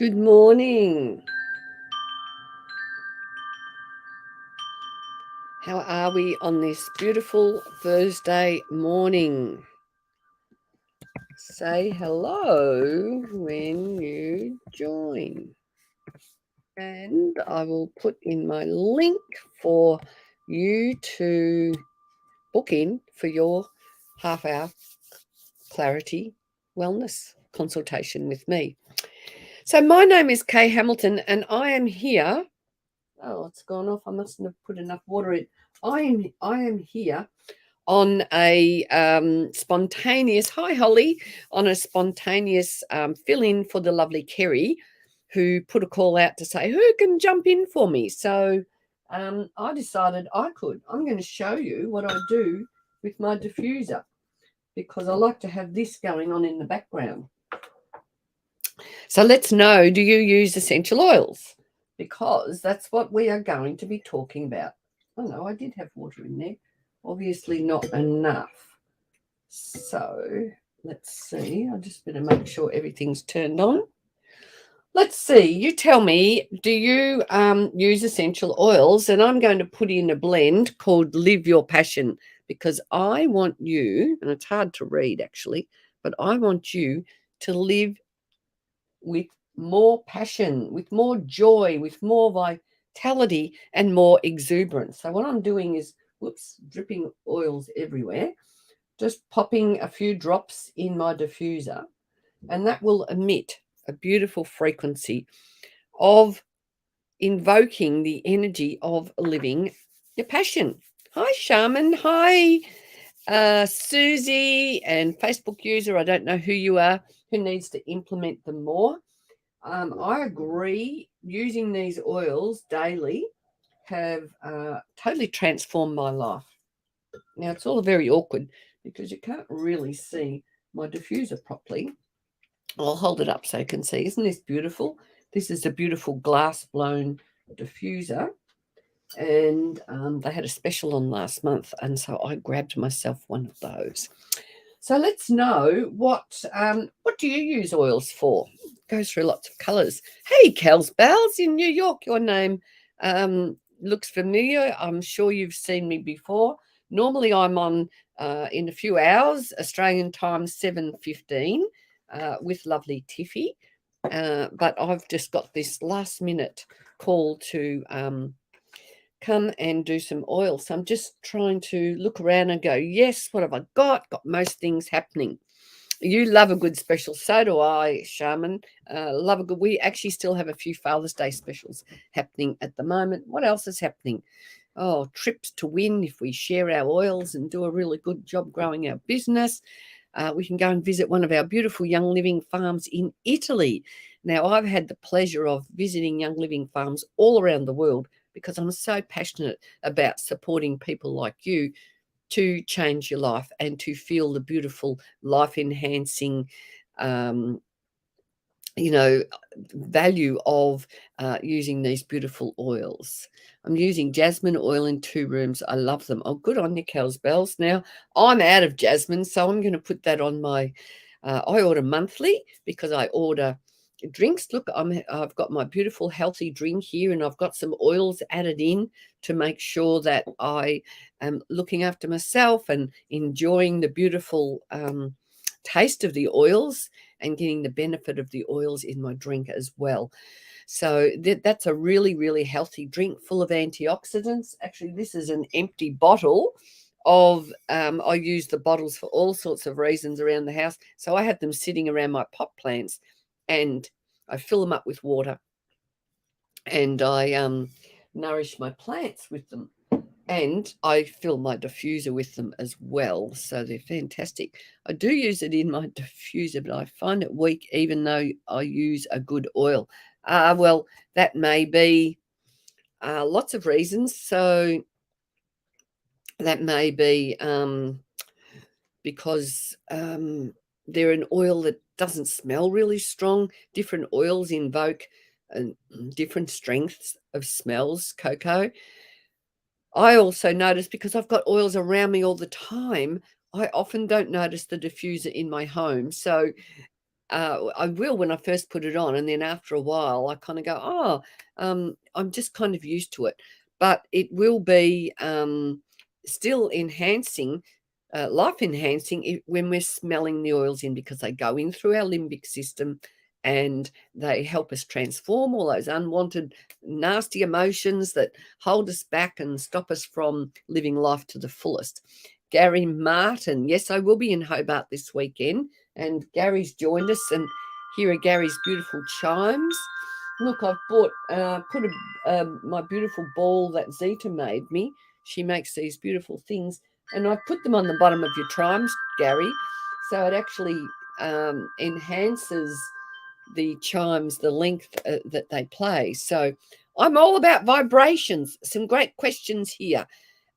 Good morning. How are we on this beautiful Thursday morning? Say hello when you join. And I will put in my link for you to book in for your half-hour clarity wellness consultation with me. So my name is Kay Hamilton and I am here. Oh, it's gone off. I mustn't have put enough water in. I am here on a spontaneous, hi Holly, on a spontaneous fill-in for the lovely Kerry, who put a call out to say, who can jump in for me? So I decided I could. I'm going to show you what I do with my diffuser because I like to have this going on in the background. So let's know, do you use essential oils? Because that's what we are going to be talking about. Oh no, I did have water in there. Obviously not enough. So let's see. I just better make sure everything's turned on. Let's see. You tell me, do you use essential oils? And I'm going to put in a blend called Live Your Passion because I want you, and it's hard to read actually, but I want you to live with more passion, with more joy, with more vitality and more exuberance. So what I'm doing is, whoops, dripping oils everywhere, just popping a few drops in my diffuser, and that will emit a beautiful frequency of invoking the energy of living your passion. Hi, Shaman. Hi, Susie and Facebook user. I don't know who you are, who needs to implement them more. I agree. Using these oils daily have totally transformed my life. Now, it's all very awkward because you can't really see my diffuser properly. I'll hold it up so you can see. Isn't this beautiful? This is a beautiful glass-blown diffuser. And they had a special on last month, and so I grabbed myself one of those. So let's know what do you use oils for? It goes through lots of colours. Hey, Kels Bells in New York, your name looks familiar. I'm sure you've seen me before. Normally I'm on in a few hours, Australian time 7:15 with lovely Tiffy. But I've just got this last minute call to come and do some oil. So I'm just trying to look around and go, yes, what have I got? Got most things happening. You love a good special. So do I, Shaman. Love a good. We actually still have a few Father's Day specials happening at the moment. What else is happening? Oh, trips to win if we share our oils and do a really good job growing our business. We can go and visit one of our beautiful Young Living farms in Italy. Now, I've had the pleasure of visiting Young Living farms all around the world because I'm so passionate about supporting people like you to change your life and to feel the beautiful life-enhancing value of using these beautiful oils. I'm using jasmine oil in 2 rooms. I love them. Oh, good on you, Kels Bells. Now, I'm out of jasmine, so I'm going to put that on my, I order monthly because I order drinks. Look, I've got my beautiful healthy drink here, and I've got some oils added in to make sure that I am looking after myself and enjoying the beautiful taste of the oils and getting the benefit of the oils in my drink as well. So that's a really, really healthy drink full of antioxidants. Actually, this is an empty bottle of, I use the bottles for all sorts of reasons around the house. So I have them sitting around my pot plants and I fill them up with water and I nourish my plants with them. And I fill my diffuser with them as well. So they're fantastic. I do use it in my diffuser, but I find it weak even though I use a good oil. Well, that may be lots of reasons. So that may be because they're an oil that doesn't smell really strong. Different oils invoke different strengths of smells, cocoa. I also notice because I've got oils around me all the time, I often don't notice the diffuser in my home. So I will when I first put it on, and then after a while, I kind of go, oh, I'm just kind of used to it. But it will be still enhancing, life enhancing when we're smelling the oils in, because they go in through our limbic system and they help us transform all those unwanted, nasty emotions that hold us back and stop us from living life to the fullest. Gary Martin, yes, I will be in Hobart this weekend, and Gary's joined us, and here are Gary's beautiful chimes. Look, I've put my beautiful ball that Zita made me. She makes these beautiful things, and I put them on the bottom of your chimes, Gary, so it actually enhances the chimes, the length that they play. So I'm all about vibrations. Some great questions here.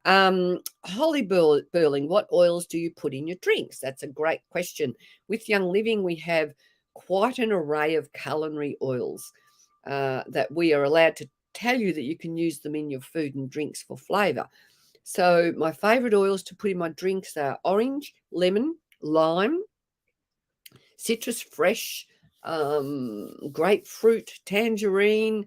Holly Burling, what oils do you put in your drinks? That's a great question. With Young Living, we have quite an array of culinary oils that we are allowed to tell you that you can use them in your food and drinks for flavour. So my favourite oils to put in my drinks are orange, lemon, lime, citrus fresh, grapefruit, tangerine,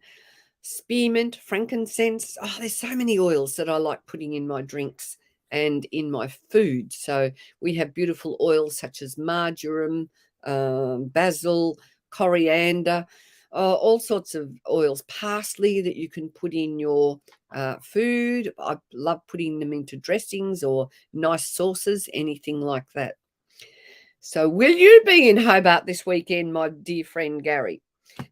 spearmint, frankincense. Oh, there's so many oils that I like putting in my drinks and in my food. So we have beautiful oils such as marjoram, basil, coriander, all sorts of oils, parsley that you can put in your food. I love putting them into dressings or nice sauces, anything like that. So will you be in Hobart this weekend, my dear friend Gary?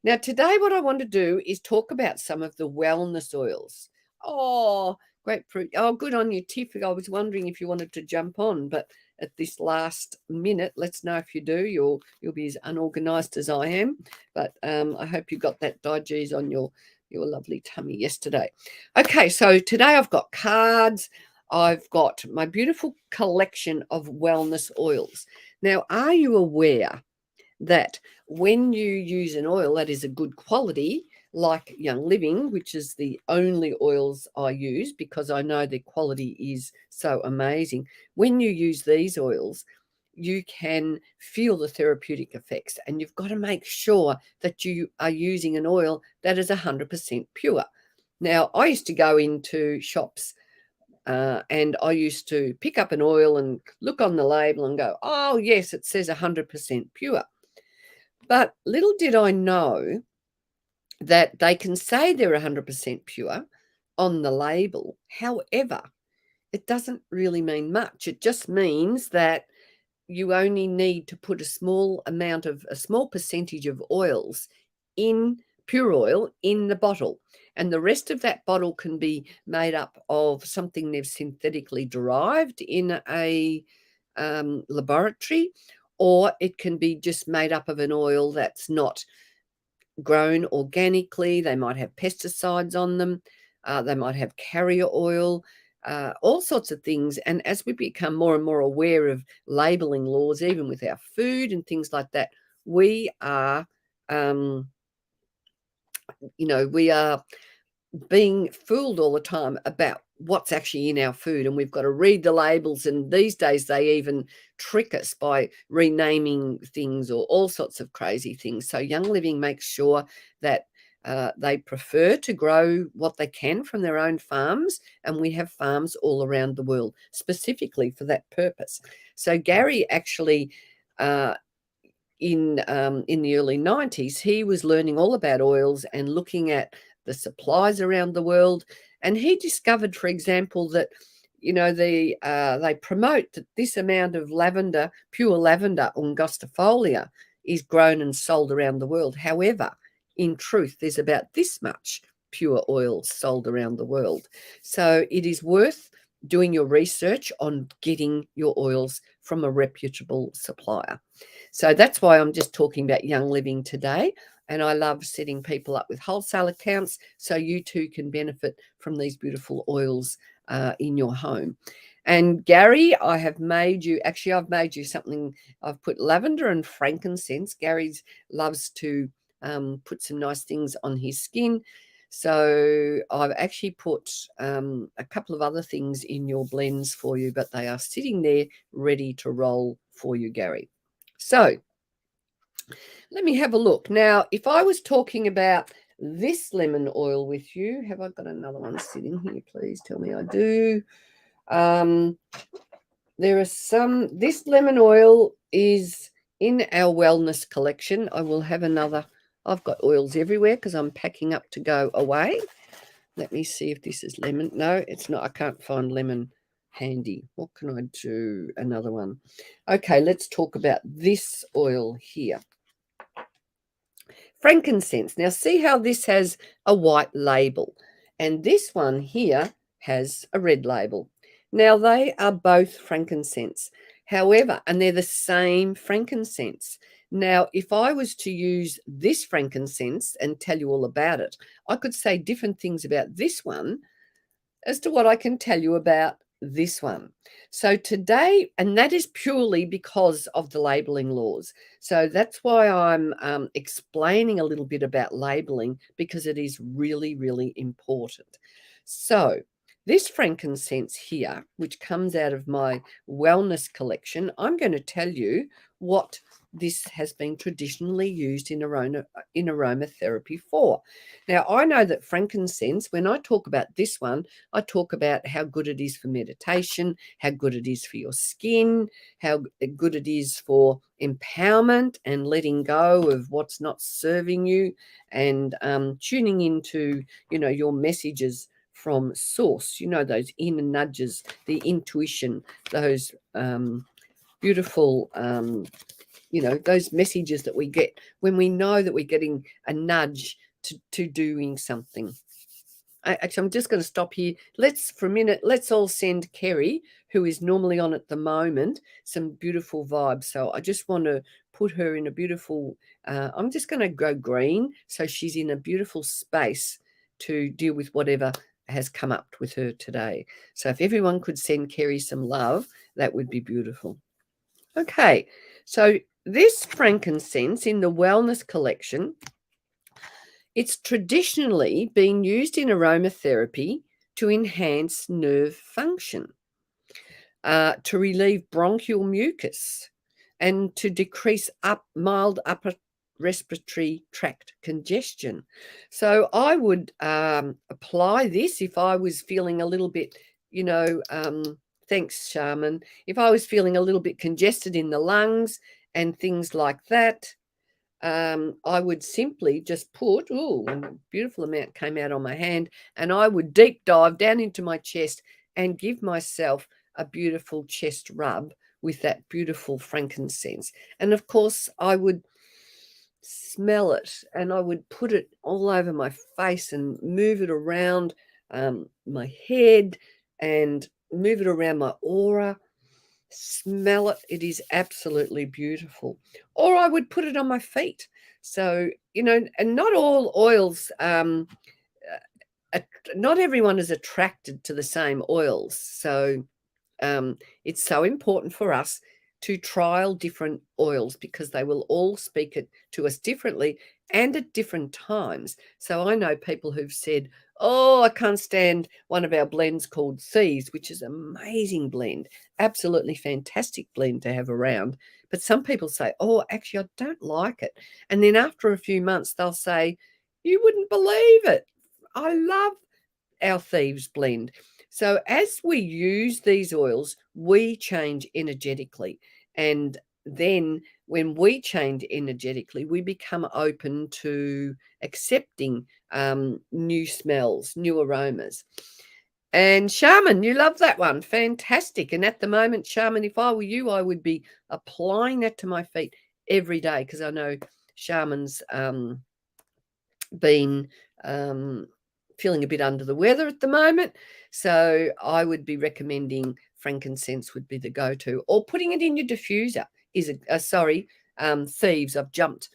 Now, today what I want to do is talk about some of the wellness oils. Oh, grapefruit. Oh, good on you, Tiff. I was wondering if you wanted to jump on, but at this last minute, let's know if you do. You'll be as unorganized as I am, but I hope you got that digest on your lovely tummy yesterday. Okay, so today I've got cards. I've got my beautiful collection of wellness oils. Now, are you aware that when you use an oil that is a good quality, like Young Living, which is the only oils I use because I know their quality is so amazing, when you use these oils, you can feel the therapeutic effects, and you've got to make sure that you are using an oil that is 100% pure. Now, I used to go into shops and I used to pick up an oil and look on the label and go, oh, yes, it says 100% pure. But little did I know that they can say they're 100% pure on the label. However, it doesn't really mean much. It just means that you only need to put a small percentage of oils in pure oil in the bottle. And the rest of that bottle can be made up of something they've synthetically derived in a laboratory, or it can be just made up of an oil that's not grown organically. They might have pesticides on them. They might have carrier oil, all sorts of things. And as we become more and more aware of labeling laws, even with our food and things like that, we are, we are being fooled all the time about what's actually in our food, and we've got to read the labels. And these days they even trick us by renaming things or all sorts of crazy things. So Young Living makes sure that they prefer to grow what they can from their own farms, and we have farms all around the world specifically for that purpose. So Gary actually in the early 90s, he was learning all about oils and looking at the supplies around the world. And he discovered, for example, that they promote that this amount of lavender, pure lavender angustifolia, is grown and sold around the world. However, in truth, there's about this much pure oil sold around the world. So it is worth doing your research on getting your oils from a reputable supplier. So that's why I'm just talking about Young Living today. And I love setting people up with wholesale accounts so you too can benefit from these beautiful oils in your home. And Gary, I've made you something. I've put lavender and frankincense. Gary loves to put some nice things on his skin. So I've actually put a couple of other things in your blends for you, but they are sitting there ready to roll for you, Gary. So Let me have a look. Now, if I was talking about this lemon oil with you, have I got another one sitting here? Please tell me I do. There are some, this lemon oil is in our wellness collection. I will have another. I've got oils everywhere because I'm packing up to go away. Let me see if this is lemon. No, it's not. I can't find lemon handy. What can I do? Another one. Okay, let's talk about this oil here. Frankincense. Now, see how this has a white label, and this one here has a red label. Now, they are both frankincense. However, and they're the same frankincense. Now, if I was to use this frankincense and tell you all about it, I could say different things about this one as to what I can tell you about this one. So today, and that is purely because of the labeling laws. So that's why I'm explaining a little bit about labeling, because it is really, really important. So this frankincense here, which comes out of my wellness collection, I'm going to tell you what this has been traditionally used in aromatherapy for. Now, I know that frankincense, when I talk about this one, I talk about how good it is for meditation, how good it is for your skin, how good it is for empowerment and letting go of what's not serving you, and tuning into, your messages from source, those inner nudges, the intuition, those beautiful those messages that we get when we know that we're getting a nudge to doing something. Actually, I'm just going to stop here. For a minute, let's all send Kerry, who is normally on at the moment, some beautiful vibes. So I just want to put her in a beautiful, I'm just going to go green, so she's in a beautiful space to deal with whatever has come up with her today. So if everyone could send Kerry some love, that would be beautiful. Okay, so this frankincense in the wellness collection, it's traditionally been used in aromatherapy to enhance nerve function, to relieve bronchial mucus, and to decrease mild upper respiratory tract congestion. So I would apply this if I was feeling a little bit, thanks, Shaman. If I was feeling a little bit congested in the lungs and things like that, I would simply just put, a beautiful amount came out on my hand, and I would deep dive down into my chest and give myself a beautiful chest rub with that beautiful frankincense. And of course, I would smell it, and I would put it all over my face and move it around my head and move it around my aura. Smell it. It is absolutely beautiful. Or I would put it on my feet. So, and not all oils, not everyone is attracted to the same oils. So it's so important for us to trial different oils, because they will all speak it to us differently and at different times. So I know people who've said, oh, I can't stand one of our blends called Thieves, which is an amazing blend, absolutely fantastic blend to have around. But some people say, oh, actually, I don't like it. And then after a few months, they'll say, you wouldn't believe it, I love our Thieves blend. So as we use these oils, we change energetically. And then when we change energetically, we become open to accepting new smells, new aromas. And Shaman, you love that one. Fantastic. And at the moment, Shaman, if I were you, I would be applying that to my feet every day, because I know Shaman's been feeling a bit under the weather at the moment. So I would be recommending frankincense would be the go-to, or putting it in your diffuser is Thieves. I've jumped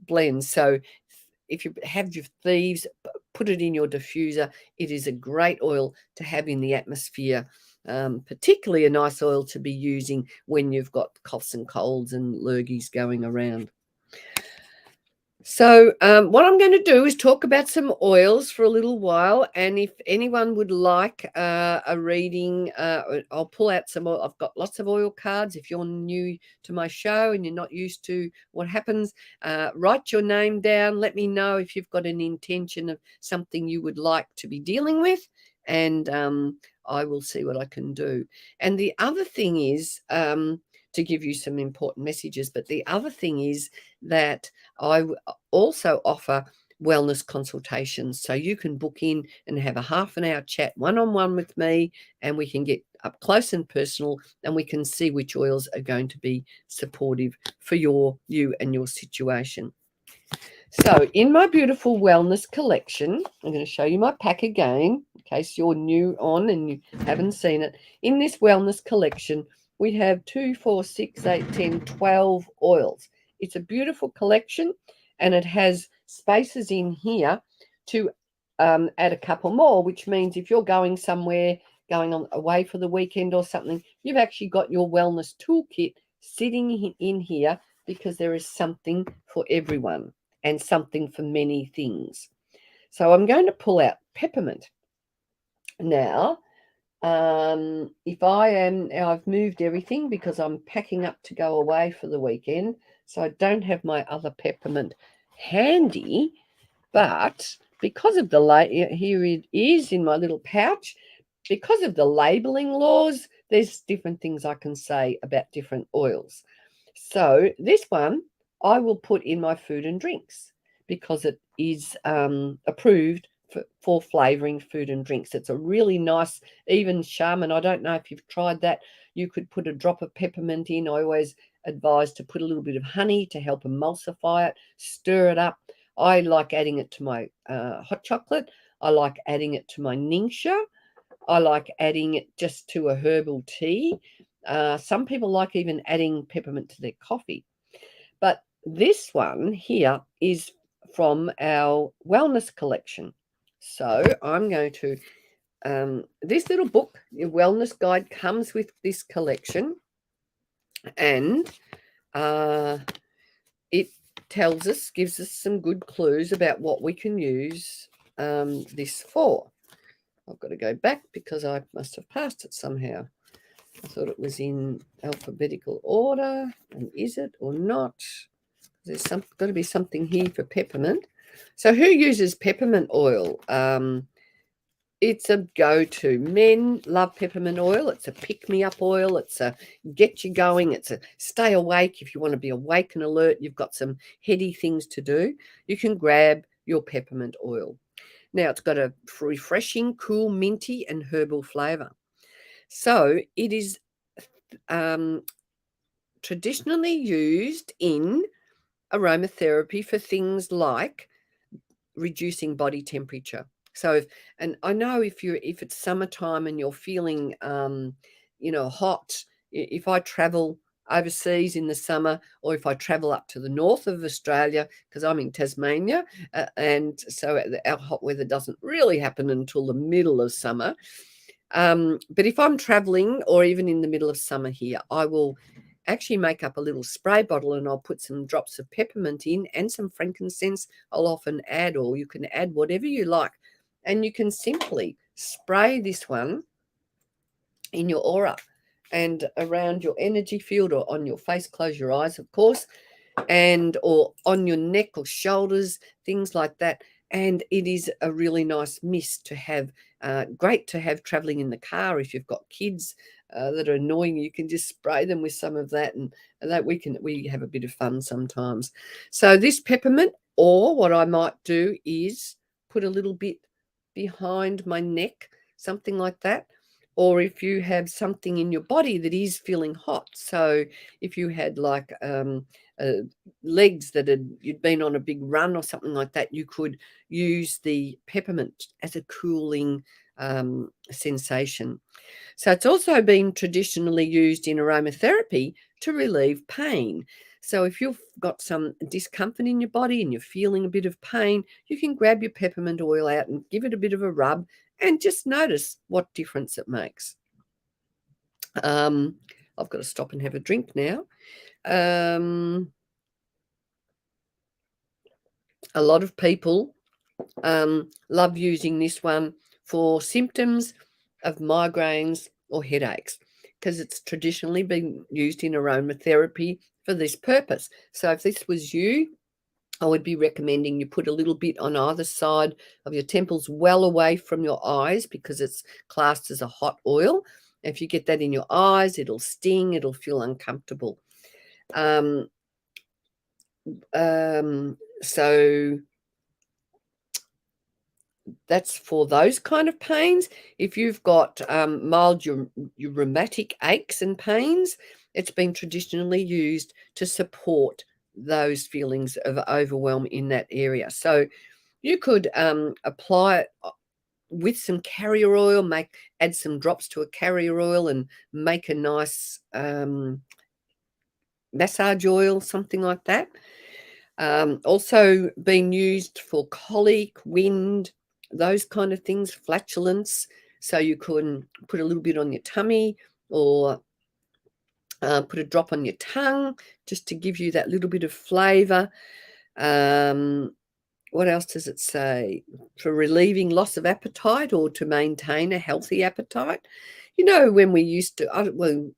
blends. So if you have your Thieves, put it in your diffuser. It is a great oil to have in the atmosphere, particularly a nice oil to be using when you've got coughs and colds and lurgies going around. So, what I'm going to do is talk about some oils for a little while, and if anyone would like a reading, I'll pull out some oil. I've got lots of oil cards. If you're new to my show and you're not used to what happens, write your name down. Let me know if you've got an intention of something you would like to be dealing with, and I will see what I can do. And the other thing is to give you some important messages, but the other thing is that I also offer wellness consultations. So you can book in and have a half an hour chat one-on-one with me, and we can get up close and personal, and we can see which oils are going to be supportive for you and your situation. So in my beautiful wellness collection, I'm going to show you my pack again in case you're new on and you haven't seen it. In this wellness collection, we have 2, 4, 6, 8, 10, 12 oils. It's a beautiful collection, and it has spaces in here to add a couple more, which means if you're going somewhere, going on away for the weekend or something, you've actually got your wellness toolkit sitting in here, because there is something for everyone and something for many things. So I'm going to pull out peppermint. Now, if I am, now I've moved everything because I'm packing up to go away for the weekend, so I don't have my other peppermint handy, but because of the, here it is in my little pouch, because of the labeling laws, there's different things I can say about different oils. So this one I will put in my food and drinks because it is approved for flavoring food and drinks. It's a really nice, even shaman. I don't know if you've tried that. You could put a drop of peppermint in. I always advise to put a little bit of honey to help emulsify it, stir it up. I like adding it to my hot chocolate. I like adding it to my ningxia. I like adding it just to a herbal tea. Some people like even adding peppermint to their coffee. But this one here is from our wellness collection. So I'm going to, this little book, your wellness guide, comes with this collection, and it tells us, gives us some good clues about what we can use this for. I've got to go back because I must have passed it somehow. I thought it was in alphabetical order, and is it or not? There's got to be something here for peppermint. So who uses peppermint oil? It's a go-to. Men love peppermint oil. It's a pick-me-up oil. It's a get you going. It's a stay awake. If you want to be awake and alert, you've got some heady things to do, you can grab your peppermint oil. Now, it's got a refreshing, cool, minty and herbal flavour. So it is traditionally used in aromatherapy for things like reducing body temperature. So, and I know if it's summertime and you're feeling, hot, if I travel overseas in the summer, or if I travel up to the north of Australia, because I'm in Tasmania, and so our hot weather doesn't really happen until the middle of summer. But if I'm traveling or even in the middle of summer here, I will actually make up a little spray bottle, and I'll put some drops of peppermint in and some frankincense. I'll often add, or you can add whatever you like, and you can simply spray this one in your aura and around your energy field, or on your face. Close your eyes, of course, and or on your neck or shoulders, things like that. And it is a really nice mist to have, great to have traveling in the car. If you've got kids that are annoying, you can just spray them with some of that, and that we have a bit of fun sometimes. So this peppermint, or what I might do is put a little bit behind my neck, something like that. Or if you have something in your body that is feeling hot, so if you had like legs that you'd been on a big run or something like that, you could use the peppermint as a cooling sensation. So it's also been traditionally used in aromatherapy to relieve pain. So if you've got some discomfort in your body and you're feeling a bit of pain, you can grab your peppermint oil out and give it a bit of a rub, and just notice what difference it makes. I've got to stop and have a drink now. A lot of people love using this one for symptoms of migraines or headaches because it's traditionally been used in aromatherapy for this purpose. So if this was you, I would be recommending you put a little bit on either side of your temples, well away from your eyes, because it's classed as a hot oil. If you get that in your eyes, it'll sting, it'll feel uncomfortable. So that's for those kind of pains. If you've got mild rheumatic aches and pains, it's been traditionally used to support those feelings of overwhelm in that area. So you could apply it with some carrier oil, add some drops to a carrier oil and make a nice massage oil, something like that. Also being used for colic, wind, those kind of things, flatulence. So you can put a little bit on your tummy or put a drop on your tongue just to give you that little bit of flavour. What else does it say? For relieving loss of appetite or to maintain a healthy appetite. You know, when we used to, well,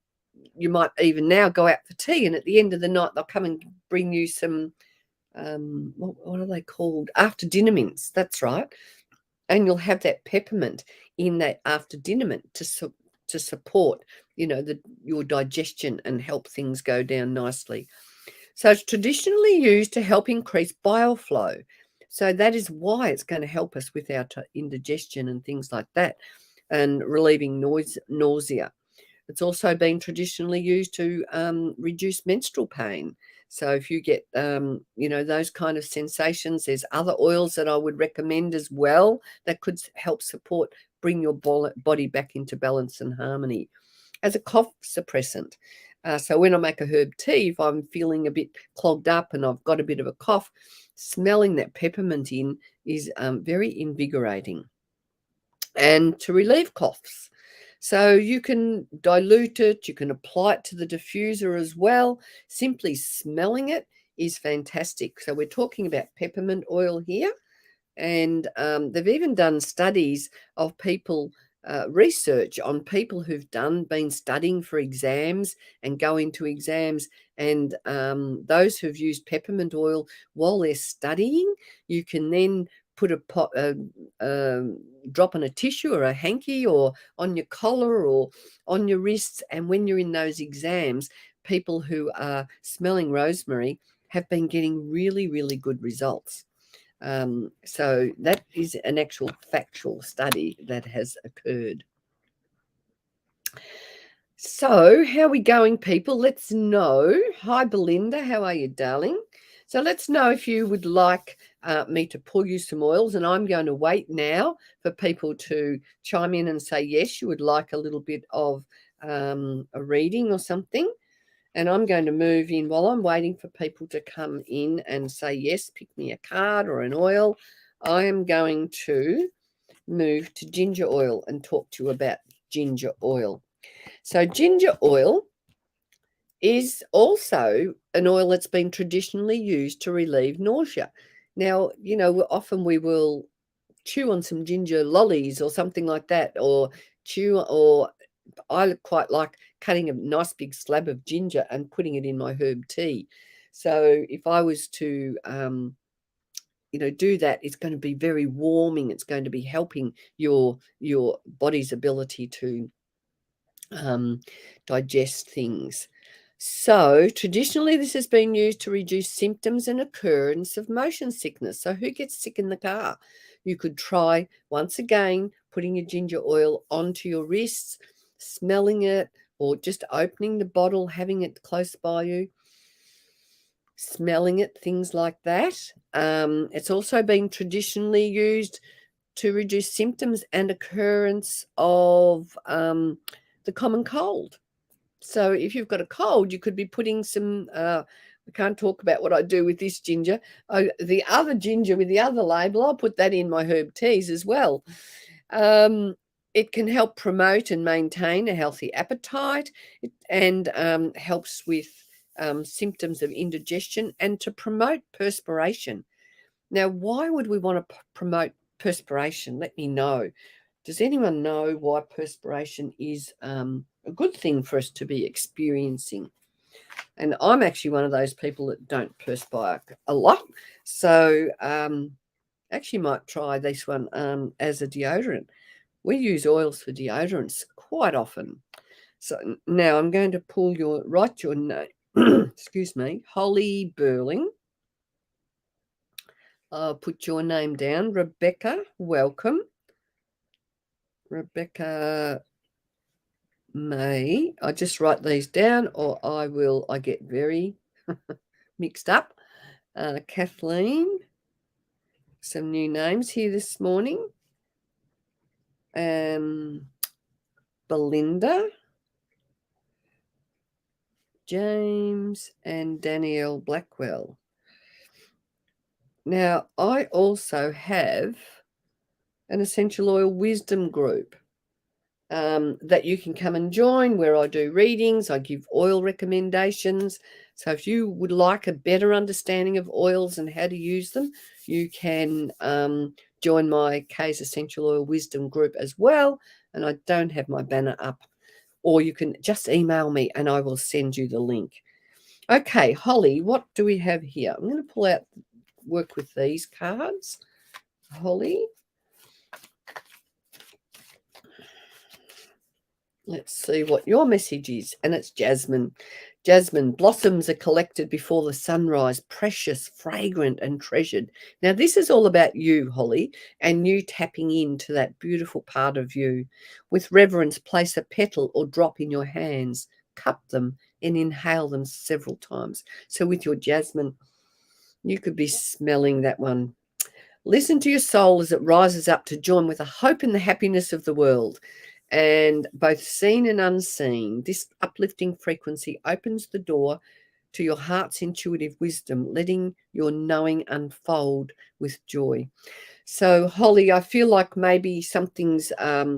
you might even now go out for tea, and at the end of the night they'll come and bring you some what are they called? After dinner mints. That's right. And you'll have that peppermint in that after dinner mint to support, your digestion and help things go down nicely. So it's traditionally used to help increase bile flow. So that is why it's going to help us with our indigestion and things like that, and relieving nausea. It's also been traditionally used to reduce menstrual pain. So if you get, those kind of sensations, there's other oils that I would recommend as well that could help support, bring your body back into balance and harmony. As a cough suppressant. So when I make a herb tea, if I'm feeling a bit clogged up and I've got a bit of a cough, smelling that peppermint in is very invigorating. And to relieve coughs. So you can dilute it, you can apply it to the diffuser as well. Simply smelling it is fantastic. So we're talking about peppermint oil here. And they've even done studies of people, research on people who've been studying for exams and go into exams, and those who've used peppermint oil while they're studying, you can then put a drop on a tissue or a hanky or on your collar or on your wrists, and when you're in those exams, people who are smelling rosemary have been getting really, really good results. So that is an actual factual study that has occurred. So how are we going, people? Let's know. Hi, Belinda. How are you, darling? So let's know if you would like me to pull you some oils, and I'm going to wait now for people to chime in and say, yes, you would like a little bit of a reading or something. And I'm going to move in while I'm waiting for people to come in and say, yes, pick me a card or an oil. I am going to move to ginger oil and talk to you about ginger oil. So ginger oil is also an oil that's been traditionally used to relieve nausea. Now, often we will chew on some ginger lollies or something like that, or I quite like cutting a nice big slab of ginger and putting it in my herb tea. So if I was to, do that, it's going to be very warming. It's going to be helping your body's ability to digest things. So traditionally, this has been used to reduce symptoms and occurrence of motion sickness. So who gets sick in the car? You could try, once again, putting your ginger oil onto your wrists, smelling it, or just opening the bottle, having it close by you, smelling it, things like that. It's also been traditionally used to reduce symptoms and occurrence of the common cold. So if you've got a cold, you could be putting some, we can't talk about what I do with this ginger. The other ginger with the other label, I'll put that in my herb teas as well. It can help promote and maintain a healthy appetite, and helps with symptoms of indigestion and to promote perspiration. Now, why would we want to promote perspiration? Let me know. Does anyone know why perspiration is a good thing for us to be experiencing? And I'm actually one of those people that don't perspire a lot. So actually might try this one as a deodorant. We use oils for deodorants quite often. So now I'm going to write your name, excuse me, Holly Burling. I'll put your name down. Rebecca, welcome. Rebecca May. I just write these down or I get very mixed up. Kathleen. Some new names here this morning. Belinda. James and Danielle Blackwell. Now, I also have an essential oil wisdom group that you can come and join, where I do readings, I give oil recommendations. So if you would like a better understanding of oils and how to use them, you can join my K's Essential Oil Wisdom group as well. And I don't have my banner up, or you can just email me and I will send you the link. Okay, Holly, what do we have here? I'm going to pull out, work with these cards. Holly. Let's see what your message is. And it's Jasmine. Jasmine, blossoms are collected before the sunrise, precious, fragrant, and treasured. Now, this is all about you, Holly, and you tapping into that beautiful part of you. With reverence, place a petal or drop in your hands, cup them, and inhale them several times. So with your jasmine, you could be smelling that one. Listen to your soul as it rises up to join with a hope in the happiness of the world. And both seen and unseen, this uplifting frequency opens the door to your heart's intuitive wisdom, letting your knowing unfold with joy. So, Holly, I feel like maybe something's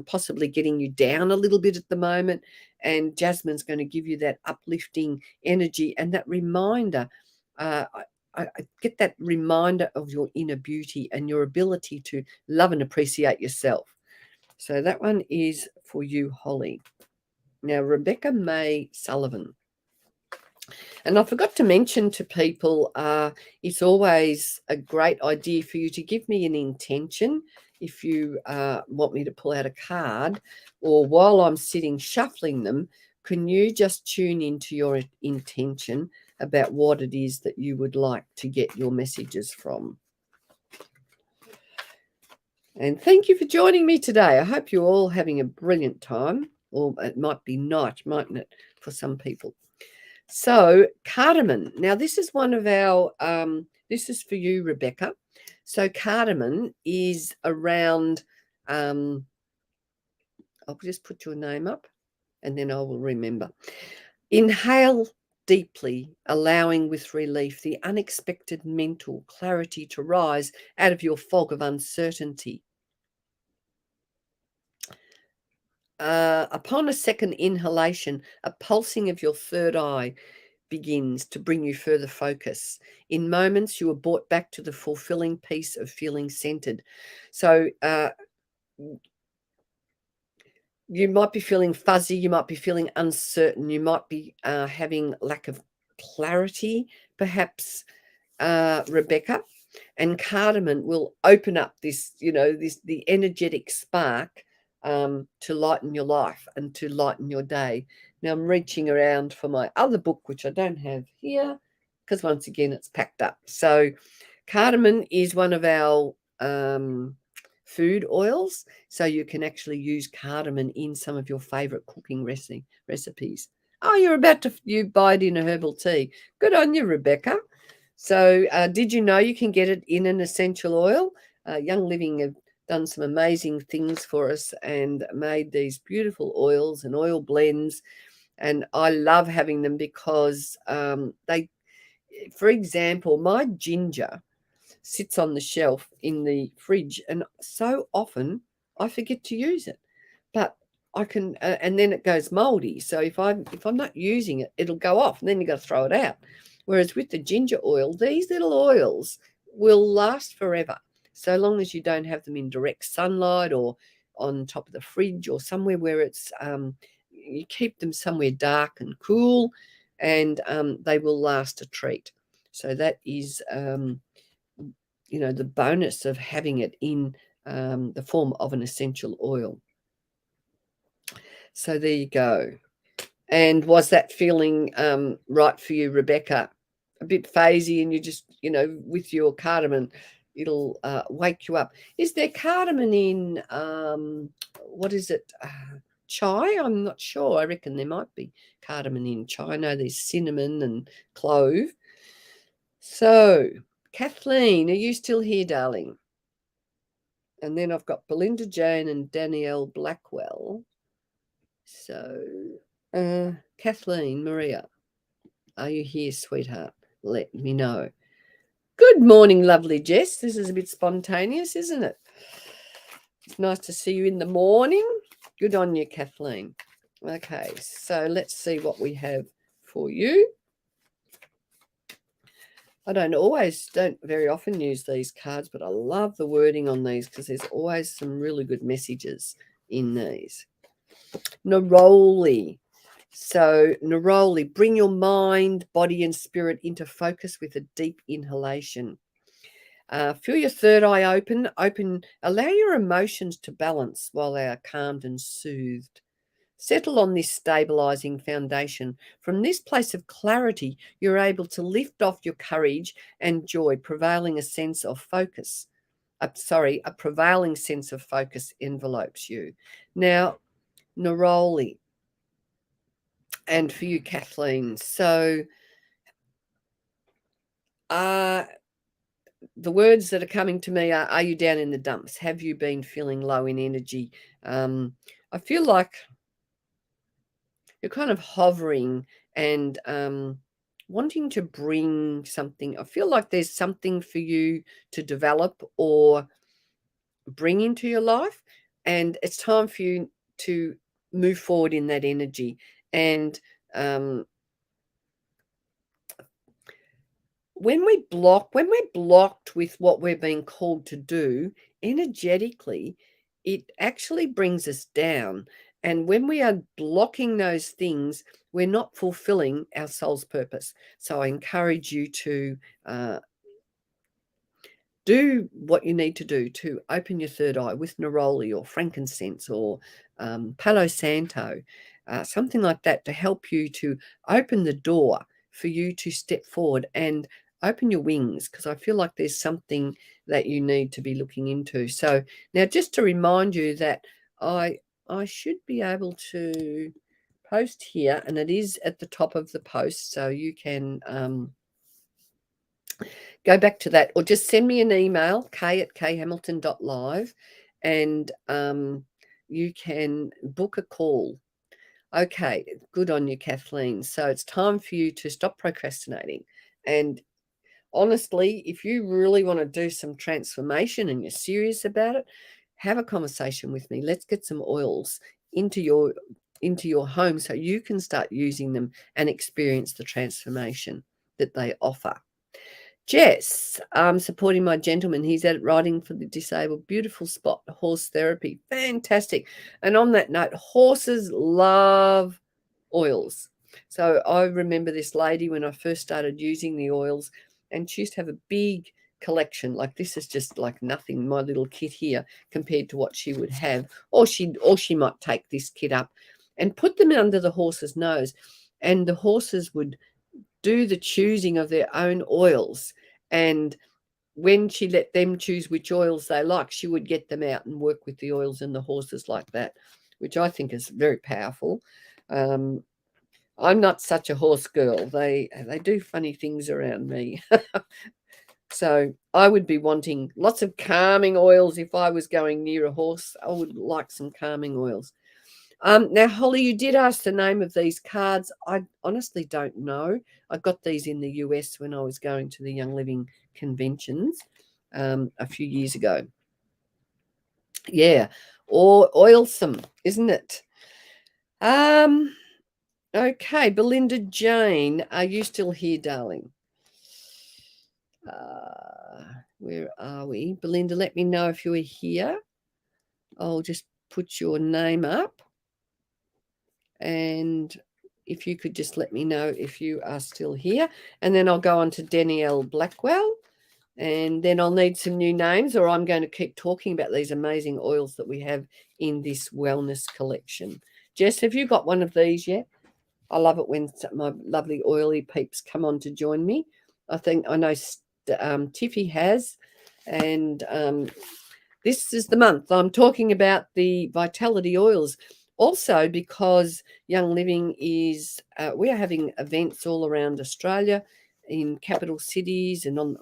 possibly getting you down a little bit at the moment, and Jasmine's going to give you that uplifting energy and that reminder. I get that reminder of your inner beauty and your ability to love and appreciate yourself. So that one is for you, Holly. Now, Rebecca May Sullivan. And I forgot to mention to people, it's always a great idea for you to give me an intention if you want me to pull out a card, or while I'm sitting shuffling them, can you just tune into your intention about what it is that you would like to get your messages from? And thank you for joining me today. I hope you're all having a brilliant time, or it might be night, mightn't it, for some people. So cardamom. Now, this is one of our, this is for you, Rebecca. So cardamom is around, I'll just put your name up and then I will remember. Inhale deeply, allowing with relief the unexpected mental clarity to rise out of your fog of uncertainty. Upon a second inhalation, a pulsing of your third eye begins to bring you further focus. In moments, you are brought back to the fulfilling peace of feeling centered. So you might be feeling fuzzy, you might be feeling uncertain, you might be having lack of clarity, perhaps, Rebecca. And cardamom will open up this, the energetic spark to lighten your life and to lighten your day. Now I'm reaching around for my other book, which I don't have here, because once again it's packed up. So cardamom is one of our food oils, so you can actually use cardamom in some of your favorite cooking recipes. Oh, you're about to buy it in a herbal tea. Good on you, Rebecca. So did you know you can get it in an essential oil? Young Living have done some amazing things for us and made these beautiful oils and oil blends. And I love having them because they, for example, my ginger sits on the shelf in the fridge, and so often I forget to use it. But I can, and then it goes moldy. So if I'm not using it, it'll go off, and then you got to throw it out. Whereas with the ginger oil, these little oils will last forever, so long as you don't have them in direct sunlight or on top of the fridge or somewhere where it's you keep them somewhere dark and cool, and they will last a treat. So that is the bonus of having it in the form of an essential oil. So there you go. And was that feeling right for you, Rebecca? A bit phasey, and you just, with your cardamom, it'll wake you up. Is there cardamom in, what is it, chai? I'm not sure. I reckon there might be cardamom in chai. I know there's cinnamon and clove. So, Kathleen, are you still here, darling? And then I've got Belinda Jane and Danielle Blackwell. So, Kathleen, Maria, are you here, sweetheart? Let me know. Good morning, lovely Jess. This is a bit spontaneous, isn't it? It's nice to see you in the morning. Good on you, Kathleen. Okay, so let's see what we have for you. I don't very often use these cards, but I love the wording on these because there's always some really good messages in these. Neroli. So neroli, bring your mind, body and spirit into focus with a deep inhalation. Feel your third eye open, allow your emotions to balance while they are calmed and soothed. Settle on this stabilizing foundation. From this place of clarity, you're able to lift off your courage and joy, prevailing a sense of focus. A prevailing sense of focus envelopes you. Now, neroli. And for you, Kathleen. So, the words that are coming to me are you down in the dumps? Have you been feeling low in energy? I feel like you're kind of hovering and wanting to bring something. I feel like there's something for you to develop or bring into your life, and it's time for you to move forward in that energy. And when we're blocked with what we're being called to do energetically, it actually brings us down. And when we are blocking those things, we're not fulfilling our soul's purpose. So I encourage you to do what you need to do to open your third eye with neroli or frankincense or Palo Santo, something like that, to help you to open the door for you to step forward and open your wings, because I feel like there's something that you need to be looking into. So now, just to remind you that I should be able to post here, and it is at the top of the post, so you can go back to that, or just send me an email, k@khamilton.live, and you can book a call. Okay, good on you, Kathleen. So it's time for you to stop procrastinating. And honestly, if you really want to do some transformation and you're serious about it, have a conversation with me. Let's get some oils into your home so you can start using them and experience the transformation that they offer. Jess, supporting my gentleman. He's at Riding for the Disabled. Beautiful spot, horse therapy. Fantastic. And on that note, horses love oils. So I remember this lady when I first started using the oils, and she used to have a big collection. Like, this is just like nothing, my little kit here, compared to what she would have. Or she might take this kit up and put them under the horse's nose, and the horses would do the choosing of their own oils. And when she let them choose which oils they like, she would get them out and work with the oils and the horses like that, which I think is very powerful. I'm not such a horse girl. They do funny things around me. So I would be wanting lots of calming oils if I was going near a horse. I would like some calming oils. Now, Holly, you did ask the name of these cards. I honestly don't know. I got these in the US when I was going to the Young Living conventions a few years ago. Yeah, or oilsome, isn't it? Okay, Belinda Jane, are you still here, darling? Where are we? Belinda, let me know if you're here. I'll just put your name up. And if you could just let me know if you are still here. And then I'll go on to Danielle Blackwell. And then I'll need some new names, or I'm going to keep talking about these amazing oils that we have in this wellness collection. Jess, have you got one of these yet? I love it when my lovely oily peeps come on to join me. I know Tiffy has, and this is the month I'm talking about the vitality oils. Also, because Young Living is, we are having events all around Australia, in capital cities and on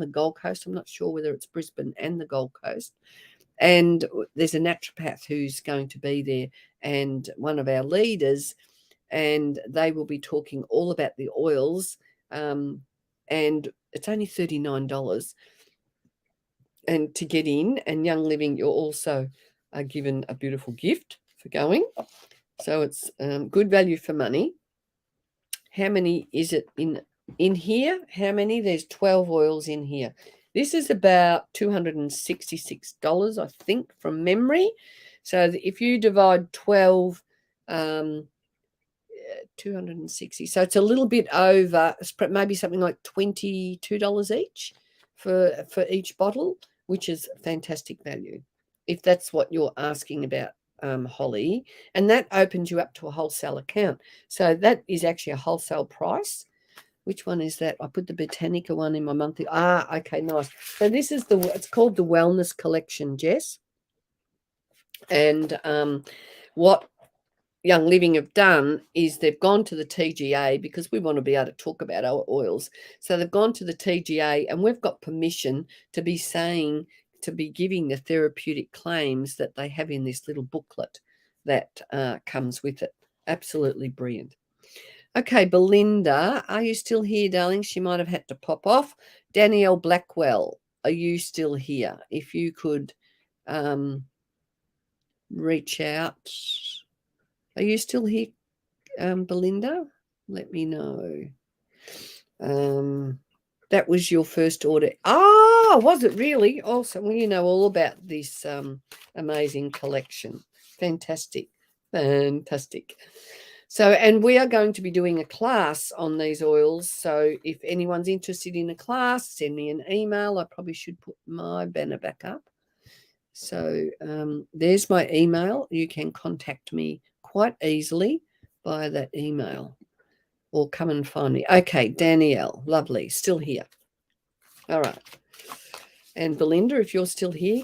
the Gold Coast. I'm not sure whether it's Brisbane and the Gold Coast. And there's a naturopath who's going to be there, and one of our leaders, and they will be talking all about the oils. And it's only $39. And to get in, and Young Living, you're also given a beautiful gift for going. So it's good value for money. How many is it in here? How many? There's 12 oils in here. This is about $266, I think, from memory. So if you divide 12, 260. So it's a little bit over, maybe something like $22 each for each bottle, which is fantastic value, if that's what you're asking about, Holly. And that opens you up to a wholesale account. So that is actually a wholesale price. Which one is that? I put the Botanica one in my monthly. Okay, nice. So this is it's called the Wellness Collection, Jess. And what Young Living have done is they've gone to the TGA, because we want to be able to talk about our oils. So they've gone to the TGA, and we've got permission to be giving the therapeutic claims that they have in this little booklet that comes with it. Absolutely brilliant. Okay, Belinda, are you still here, darling? She might have had to pop off. Danielle Blackwell, are you still here? If you could reach out. Are you still here, Belinda? Let me know. That was your first order. Was it really? Also, well, you know all about this amazing collection. Fantastic. So, and we are going to be doing a class on these oils. So if anyone's interested in a class, send me an email. I probably should put my banner back up. So there's my email. You can contact me quite easily via that email, or come and find me. Okay, Danielle, lovely, still here. All right. And Belinda, if you're still here,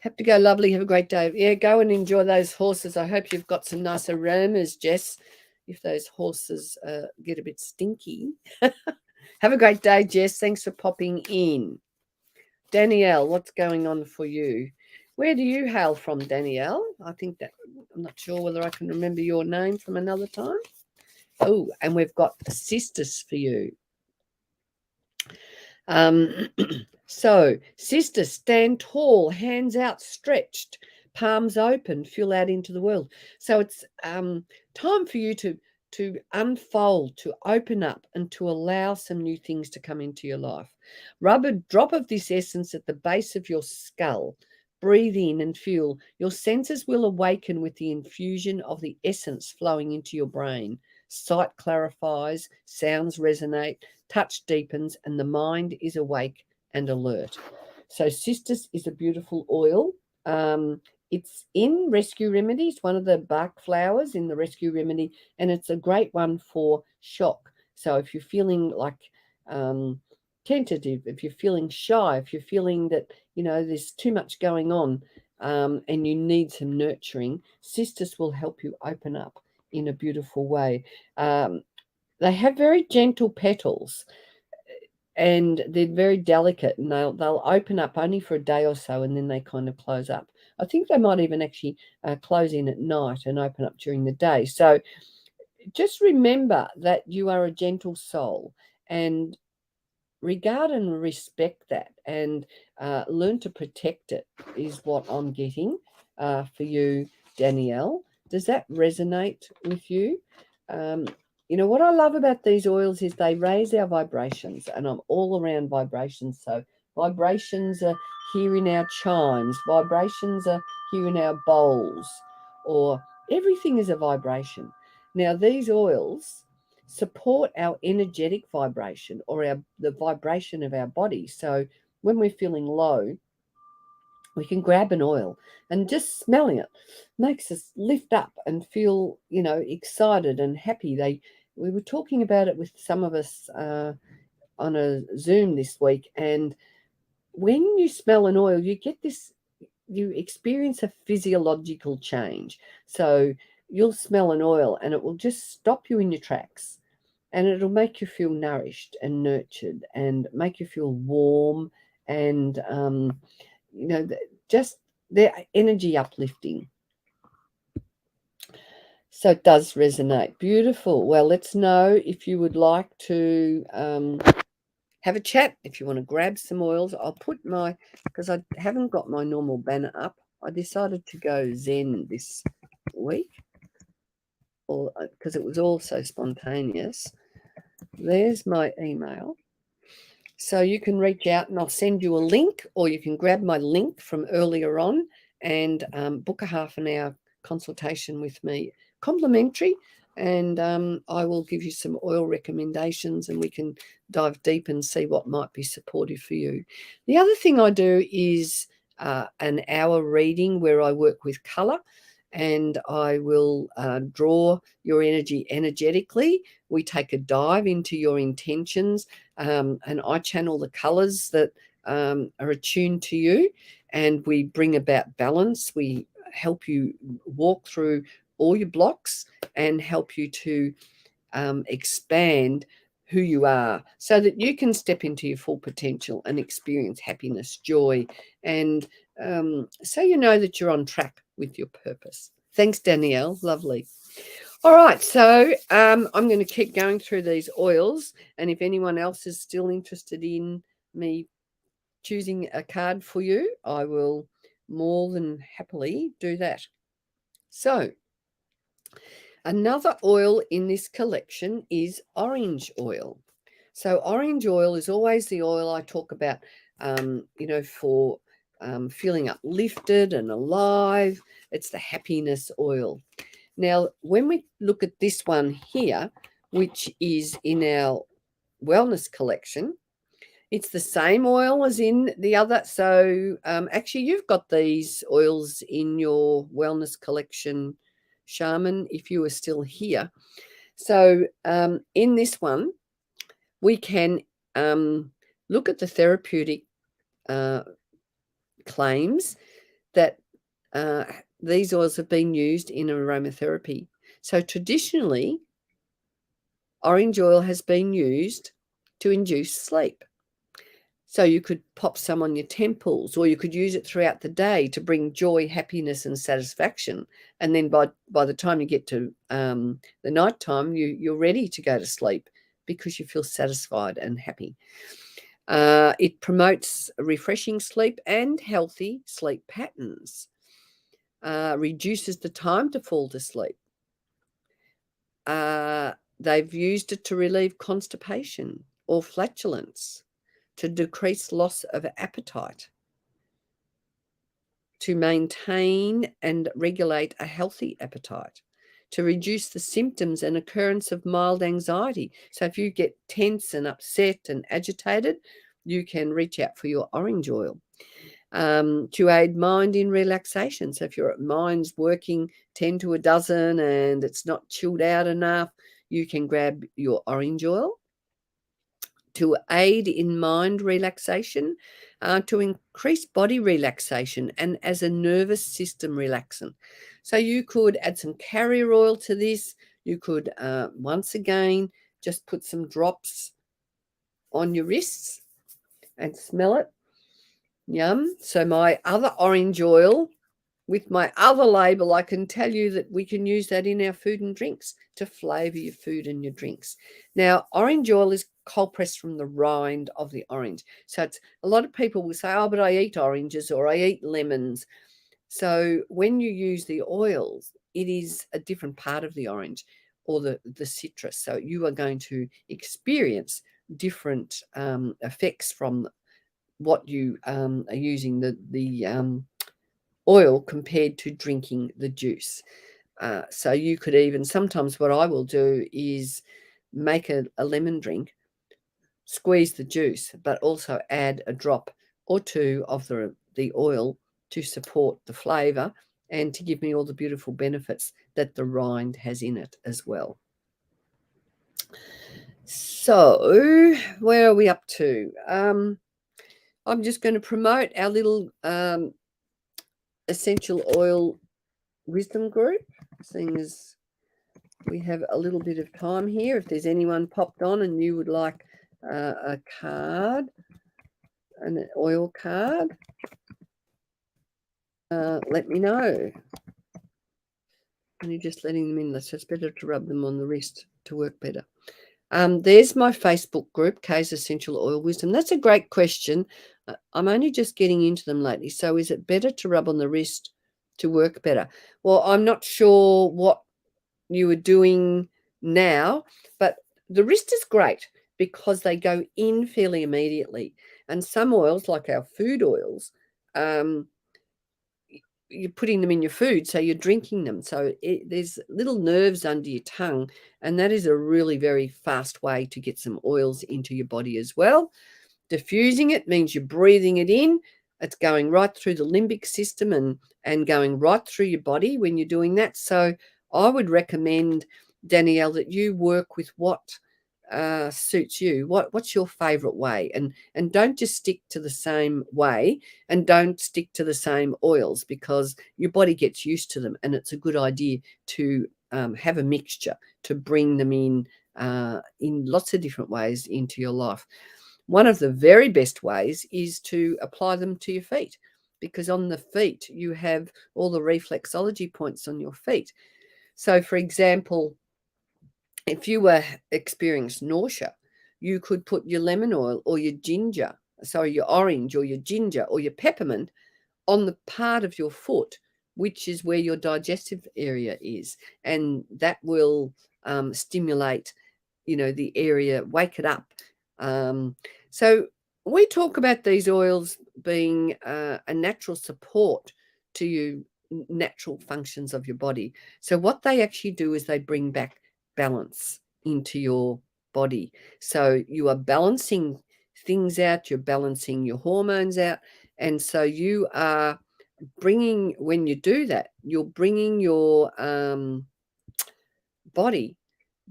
have to go, lovely, have a great day. Yeah, go and enjoy those horses. I hope you've got some nice aromas, Jess, if those horses get a bit stinky. Have a great day, Jess. Thanks for popping in. Danielle, what's going on for you? Where do you hail from, Danielle? I'm not sure whether I can remember your name from another time. Oh, and we've got sisters for you. So, sister, stand tall, hands outstretched, palms open, fill out into the world. So it's time for you to unfold, to open up, and to allow some new things to come into your life. Rub a drop of this essence at the base of your skull. Breathe in and feel. Your senses will awaken with the infusion of the essence flowing into your brain. Sight clarifies, sounds resonate, touch deepens, and the mind is awake and alert. So Sisters is a beautiful oil. It's in Rescue Remedies, one of the bark flowers in the Rescue Remedy, and it's a great one for shock. So if you're feeling like tentative, if you're feeling shy, if you're feeling that, there's too much going on, and you need some nurturing, Sisters will help you open up in a beautiful way. They have very gentle petals, and they're very delicate, and they'll open up only for a day or so, and then they kind of close up. I think they might even actually close in at night and open up during the day. So just remember that you are a gentle soul, and regard and respect that, and learn to protect it, is what I'm getting for you, Danielle. Does that resonate with you? You know, what I love about these oils is they raise our vibrations, and I'm all around vibrations. So vibrations are here in our chimes, vibrations are here in our bowls, or everything is a vibration. Now, these oils support our energetic vibration, or the vibration of our body. So when we're feeling low, we can grab an oil, and just smelling it makes us lift up and feel, excited and happy. We were talking about it with some of us on a Zoom this week, and when you smell an oil, you experience a physiological change. So you'll smell an oil and it will just stop you in your tracks, and it'll make you feel nourished and nurtured and make you feel warm, and you know, just their energy uplifting. So it does resonate. Beautiful. Well, let's know if you would like to have a chat, if you want to grab some oils. I'll put because I haven't got my normal banner up. I decided to go Zen this week, or because it was all so spontaneous. There's my email. So you can reach out and I'll send you a link, or you can grab my link from earlier on and book a half an hour consultation with me, complimentary, and I will give you some oil recommendations, and we can dive deep and see what might be supportive for you. The other thing I do is an hour reading where I work with colour, and I will draw your energy energetically. We take a dive into your intentions, and I channel the colours that are attuned to you, and we bring about balance. We help you walk through all your blocks and help you to expand who you are, so that you can step into your full potential and experience happiness, joy, and so you know that you're on track with your purpose. Thanks, Danielle. Lovely. All right, so I'm going to keep going through these oils, and if anyone else is still interested in me choosing a card for you, I will more than happily do that. So another oil in this collection is orange oil. So orange oil is always the oil I talk about, for feeling uplifted and alive. It's the happiness oil. Now, when we look at this one here, which is in our wellness collection, it's the same oil as in the other. So actually, you've got these oils in your wellness collection, Shaman, if you are still here. So in this one, we can look at the therapeutic claims that these oils have been used in aromatherapy. So traditionally, orange oil has been used to induce sleep. So you could pop some on your temples, or you could use it throughout the day to bring joy, happiness, and satisfaction. And then by the time you get to the nighttime, you're ready to go to sleep because you feel satisfied and happy. It promotes refreshing sleep and healthy sleep patterns. Reduces the time to fall to sleep. They've used it to relieve constipation or flatulence, to decrease loss of appetite, to maintain and regulate a healthy appetite, to reduce the symptoms and occurrence of mild anxiety. So if you get tense and upset and agitated, you can reach out for your orange oil. To aid mind in relaxation. So if your mind's working 10 to a dozen and it's not chilled out enough, you can grab your orange oil. To aid in mind relaxation, to increase body relaxation, and as a nervous system relaxant. So you could add some carrier oil to this. You could, once again, just put some drops on your wrists and smell it. Yum. So my other orange oil with my other label, I can tell you that we can use that in our food and drinks to flavour your food and your drinks. Now, orange oil is cold pressed from the rind of the orange. So it's, a lot of people will say, oh, but I eat oranges or I eat lemons. So when you use the oils, it is a different part of the orange. or the citrus. So you are going to experience different effects from what you are using the oil compared to drinking the juice. So you could even, sometimes what I will do is make a lemon drink, squeeze the juice, but also add a drop or two of the oil to support the flavour and to give me all the beautiful benefits that the rind has in it as well. So where are we up to? I'm just going to promote our little essential oil wisdom group, seeing as we have a little bit of time here. If there's anyone popped on and you would like a card, an oil card, let me know. And you're just letting them in. So it's better to rub them on the wrist to work better. There's my Facebook group, Kay's Essential Oil Wisdom. That's a great question. I'm only just getting into them lately. So is it better to rub on the wrist to work better? Well, I'm not sure what you are doing now, but the wrist is great because they go in fairly immediately. And some oils, like our food oils, you're putting them in your food, so you're drinking them. So there's little nerves under your tongue, and that is a really very fast way to get some oils into your body as well. Diffusing it means you're breathing it in. It's going right through the limbic system and going right through your body when you're doing that. So I would recommend, Danielle, that you work with what suits you. What's your favorite way? And don't just stick to the same way, and don't stick to the same oils, because your body gets used to them, and it's a good idea to have a mixture to bring them in lots of different ways into your life. One of the very best ways is to apply them to your feet, because on the feet you have all the reflexology points on your feet. So, for example, if you were experiencing nausea, you could put your lemon oil or your your orange or your ginger or your peppermint on the part of your foot, which is where your digestive area is. And that will stimulate, the area, wake it up. So we talk about these oils being a natural support to you, natural functions of your body. So what they actually do is they bring back balance into your body. So you are balancing things out, you're balancing your hormones out. And so you are bringing, when you do that, you're bringing your body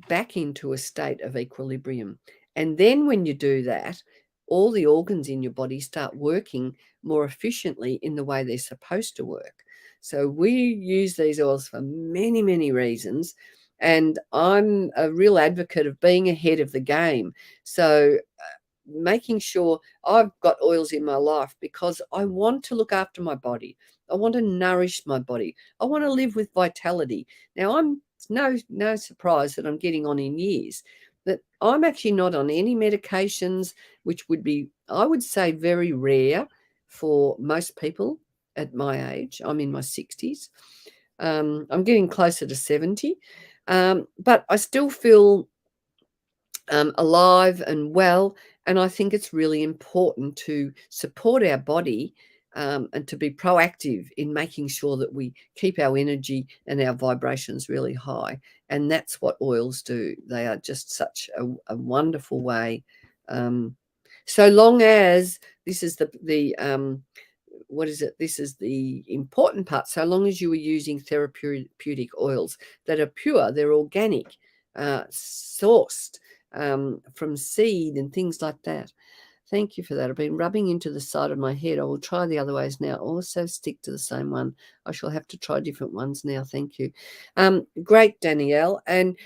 back into a state of equilibrium. And then when you do that, all the organs in your body start working more efficiently in the way they're supposed to work. So we use these oils for many, many reasons. And I'm a real advocate of being ahead of the game. So making sure I've got oils in my life because I want to look after my body. I want to nourish my body. I want to live with vitality. Now, it's no surprise that I'm getting on in years, that I'm actually not on any medications, which would be, I would say, very rare for most people at my age. I'm in my 60s. I'm getting closer to 70. But I still feel alive and well. And I think it's really important to support our body and to be proactive in making sure that we keep our energy and our vibrations really high. And that's what oils do. They are just such a wonderful way. So long as this is the what is it? This is the important part. So long as you are using therapeutic oils that are pure, they're organic, sourced from seed and things like that. Thank you for that. I've been rubbing into the side of my head. I will try the other ways now. Also stick to the same one. I shall have to try different ones now. Thank you. Great, Danielle. And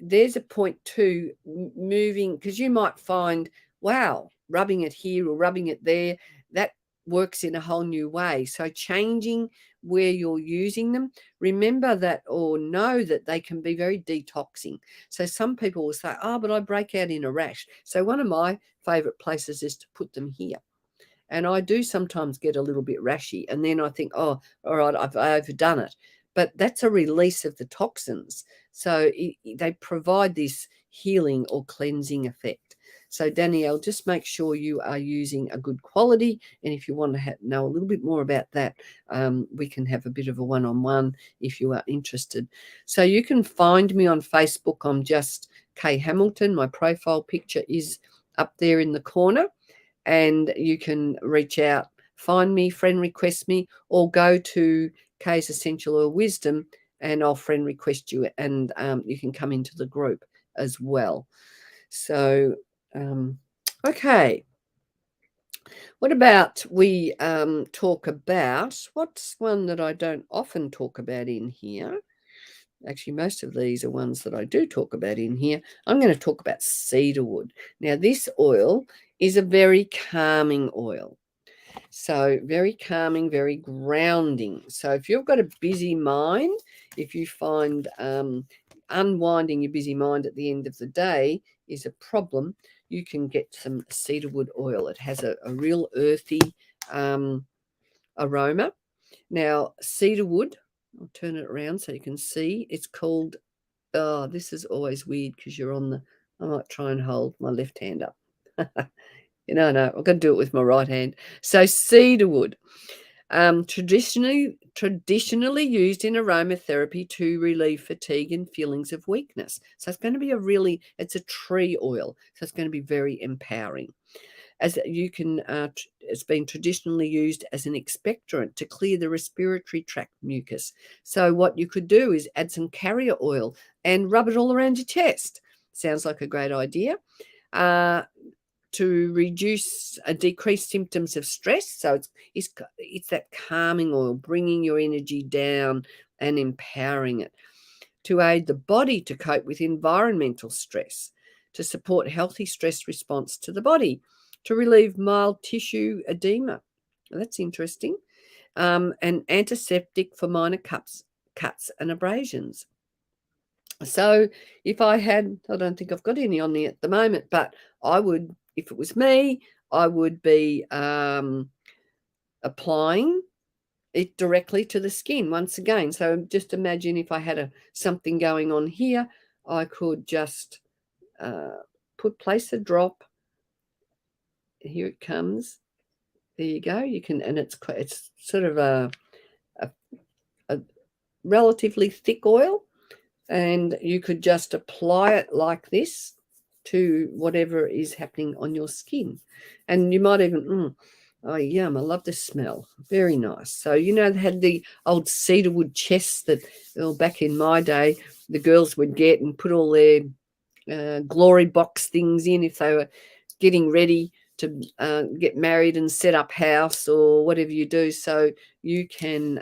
there's a point too, moving, because you might find, wow, rubbing it here or rubbing it there, that works in a whole new way. So changing where you're using them, remember that, or know that they can be very detoxing. So some people will say, oh, but I break out in a rash. So one of my favorite places is to put them here. And I do sometimes get a little bit rashy. And then I think, oh, all right, I've overdone it. but that's a release of the toxins. So they provide this healing or cleansing effect. So Danielle, just make sure you are using a good quality. And if you want to know a little bit more about that, we can have a bit of a one-on-one if you are interested. So you can find me on Facebook. I'm just Kay Hamilton. My profile picture is up there in the corner, and you can reach out, find me, friend request me, or go to Kay's Essential Oil Wisdom and I'll friend request you, and you can come into the group as well. So, okay. What about we talk about, what's one that I don't often talk about in here? Actually, most of these are ones that I do talk about in here. I'm going to talk about cedarwood. Now, this oil is a very calming oil. So very calming, very grounding. So if you've got a busy mind, if you find unwinding your busy mind at the end of the day is a problem, you can get some cedarwood oil. It has a real earthy aroma. Now, cedarwood, I'll turn it around so you can see. It's called, oh, this is always weird because you're on the, I might try and hold my left hand up. No, I'm going to do it with my right hand. So cedarwood, traditionally used in aromatherapy to relieve fatigue and feelings of weakness. So it's going to be it's a tree oil. So it's going to be very empowering. As you can, it's been traditionally used as an expectorant to clear the respiratory tract mucus. So what you could do is add some carrier oil and rub it all around your chest. Sounds like a great idea. To decrease symptoms of stress. So it's that calming oil, bringing your energy down and empowering it. To aid the body to cope with environmental stress, to support healthy stress response to the body, to relieve mild tissue edema. Well, that's interesting. An antiseptic for minor cuts and abrasions. So if I don't think I've got any on me at the moment, but I would, if it was me, I would be applying it directly to the skin once again. So just imagine if I had something going on here, I could just place a drop. Here it comes. There you go. You can, and it's sort of a relatively thick oil, and you could just apply it like this to whatever is happening on your skin. And you might even, oh, yum, I love the smell. Very nice. So, they had the old cedarwood chests that, back in my day, the girls would get and put all their glory box things in if they were getting ready to get married and set up house or whatever you do. So you can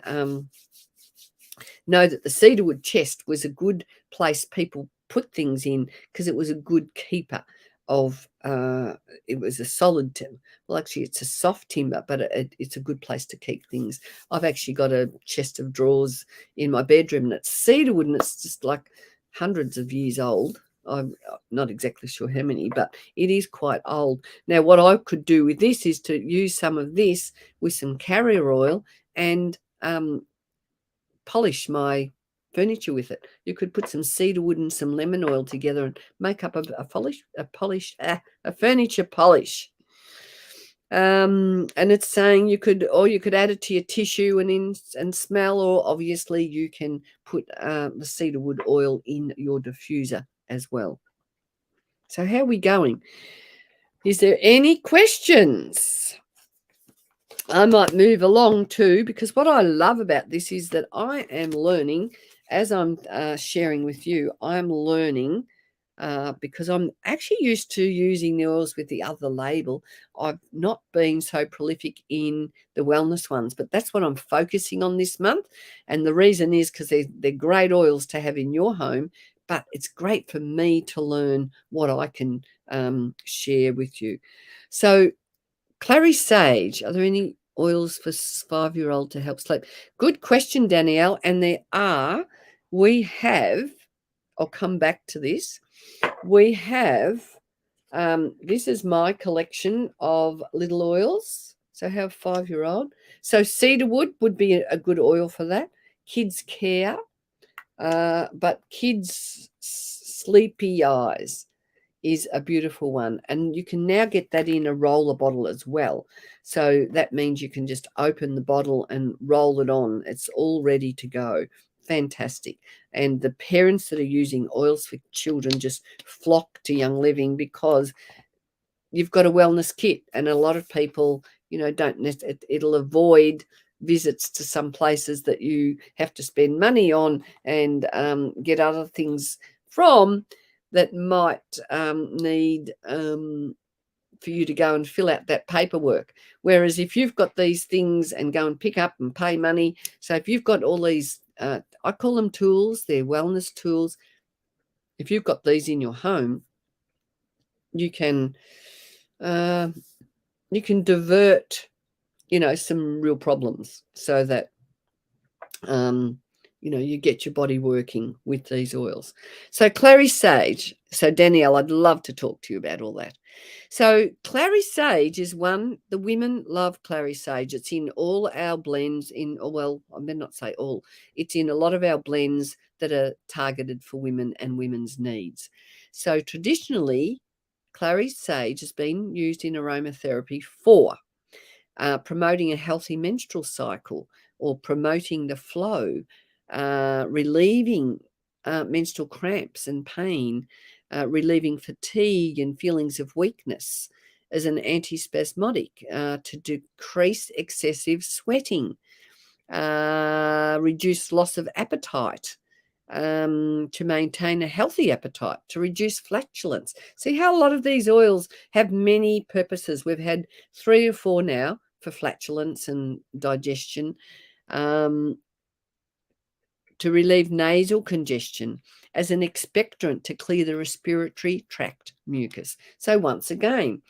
know that the cedarwood chest was a good place people put things in because it was a good keeper of it was a solid timber. Well, actually it's a soft timber, but it's a good place to keep things. I've actually got a chest of drawers in my bedroom and it's cedarwood, and it's just like hundreds of years old. I'm not exactly sure how many, but it is quite old. Now, what I could do with this is to use some of this with some carrier oil and polish my furniture with it. You could put some cedarwood and some lemon oil together and make up a furniture polish. And it's saying you could add it to your tissue and smell, or obviously you can put the cedarwood oil in your diffuser as well. So how are we going? Is there any questions? I might move along too, because what I love about this is that I am learning as I'm sharing with you. I'm learning because I'm actually used to using the oils with the other label. I've not been so prolific in the wellness ones, but that's what I'm focusing on this month. And the reason is because they're great oils to have in your home, but it's great for me to learn what I can share with you. So clary sage, are there any oils for 5-year-old to help sleep? Good question, Danielle. And I'll come back to this. We have, this is my collection of little oils. So have 5-year-old. So cedarwood would be a good oil for that. kids care, but kids sleepy eyes is a beautiful one, and you can now get that in a roller bottle as well. So that means you can just open the bottle and roll it on. It's all ready to go. Fantastic. And the parents that are using oils for children just flock to Young Living because you've got a wellness kit, and a lot of people, don't it'll avoid visits to some places that you have to spend money on and get other things from that might need for you to go and fill out that paperwork. Whereas if you've got these things and go and pick up and pay money, so if you've got all these, I call them tools, they're wellness tools. If you've got these in your home, you can divert, some real problems, so that you get your body working with these oils. So clary sage. So Danielle, I'd love to talk to you about all that. So clary sage is one, the women love clary sage. It's in all our blends, well, I may not say all, it's in a lot of our blends that are targeted for women and women's needs. So traditionally, clary sage has been used in aromatherapy for promoting a healthy menstrual cycle, or promoting the flow, relieving menstrual cramps and pain, relieving fatigue and feelings of weakness, as an antispasmodic, to decrease excessive sweating, reduce loss of appetite, to maintain a healthy appetite, to reduce flatulence. See how a lot of these oils have many purposes. We've had 3 or 4 now for flatulence and digestion, to relieve nasal congestion, as an expectorant to clear the respiratory tract mucus. So once again,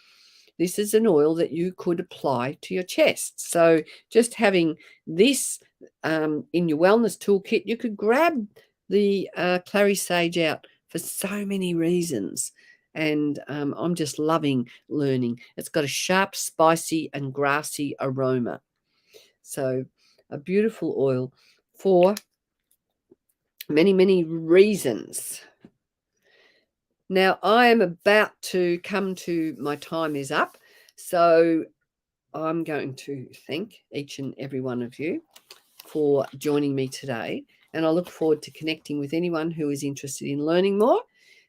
this is an oil that you could apply to your chest. So just having this in your wellness toolkit, you could grab the clary sage out for so many reasons. And I'm just loving learning. It's got a sharp, spicy and grassy aroma. So a beautiful oil for many, many reasons. Now, I am about to come to, my time is up. So I'm going to thank each and every one of you for joining me today. And I look forward to connecting with anyone who is interested in learning more.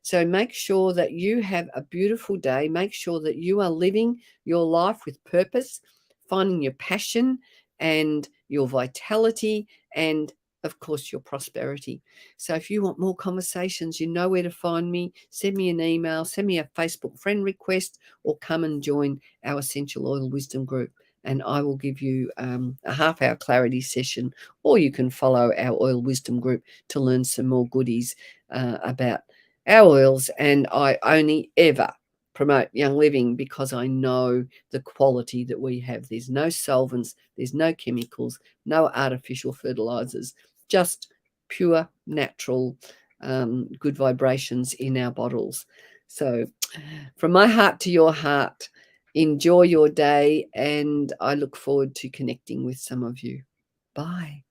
So make sure that you have a beautiful day. Make sure that you are living your life with purpose, finding your passion and your vitality, and of course, your prosperity. So if you want more conversations, you know where to find me. Send me an email, send me a Facebook friend request, or come and join our Essential Oil Wisdom group, and I will give you a half-hour clarity session, or you can follow our Oil Wisdom group to learn some more goodies about our oils. And I only ever promote Young Living because I know the quality that we have. There's no solvents, there's no chemicals, no artificial fertilizers, just pure, natural, good vibrations in our bottles. So from my heart to your heart, enjoy your day, and I look forward to connecting with some of you. Bye.